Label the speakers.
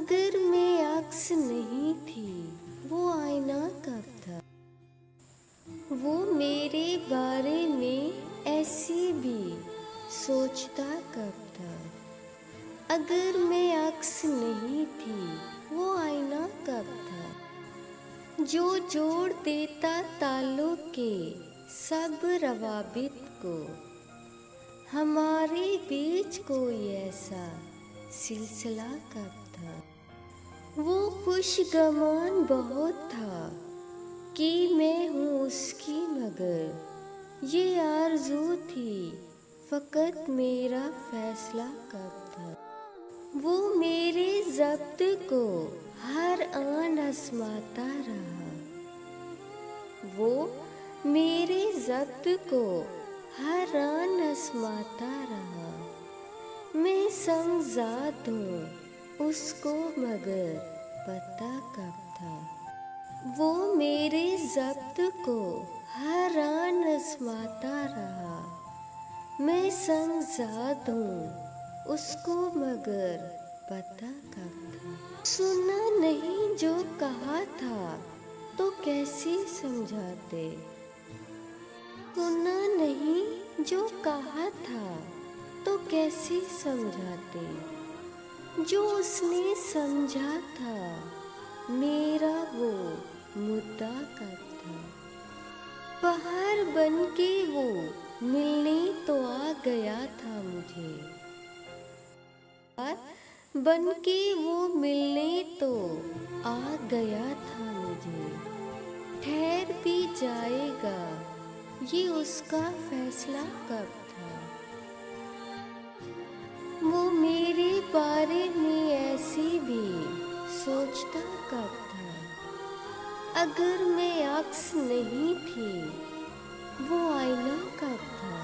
Speaker 1: अगर मैं अक्स नहीं थी वो आईना कब था। वो मेरे बारे में ऐसी भी सोचता कब था। अगर मैं अक्स नहीं थी वो आईना कब था। जो जोड़ देता तालों के सब रवाबित को। हमारे बीच कोई ऐसा सिलसिला कब था। वो खुशगमान बहुत था कि मैं हूँ उसकी, मगर ये आरज़ू थी फ़कत मेरा फ़ैसला कब था। वो मेरे ज़ब्त को हर आन आज़माता रहा। वो मेरे ज़ब्त को हर आन आज़माता रहा। मैं संगज़ाद हूँ उसको, मगर पता कब था। वो मेरे ज़ब्त को हर आन आज़माता रहा। मैं संगज़ाद हूँ उसको, मगर पता कब था। सुना नहीं जो कहा था तो कैसे समझाते। सुना नहीं जो कहा था तो कैसे समझाते। जो उसने समझा था मेरा वो मुद्दा कब था। बाहर बन के वो मिलने तो आ गया था मुझे। बाहर बन के वो मिलने तो आ गया था मुझे। ठहर भी जाएगा ये उसका फैसला कब था। वो मेरे बारे में ऐसी भी सोचता कब था। अगर मैं अक्स नहीं थी वो आईना कब था।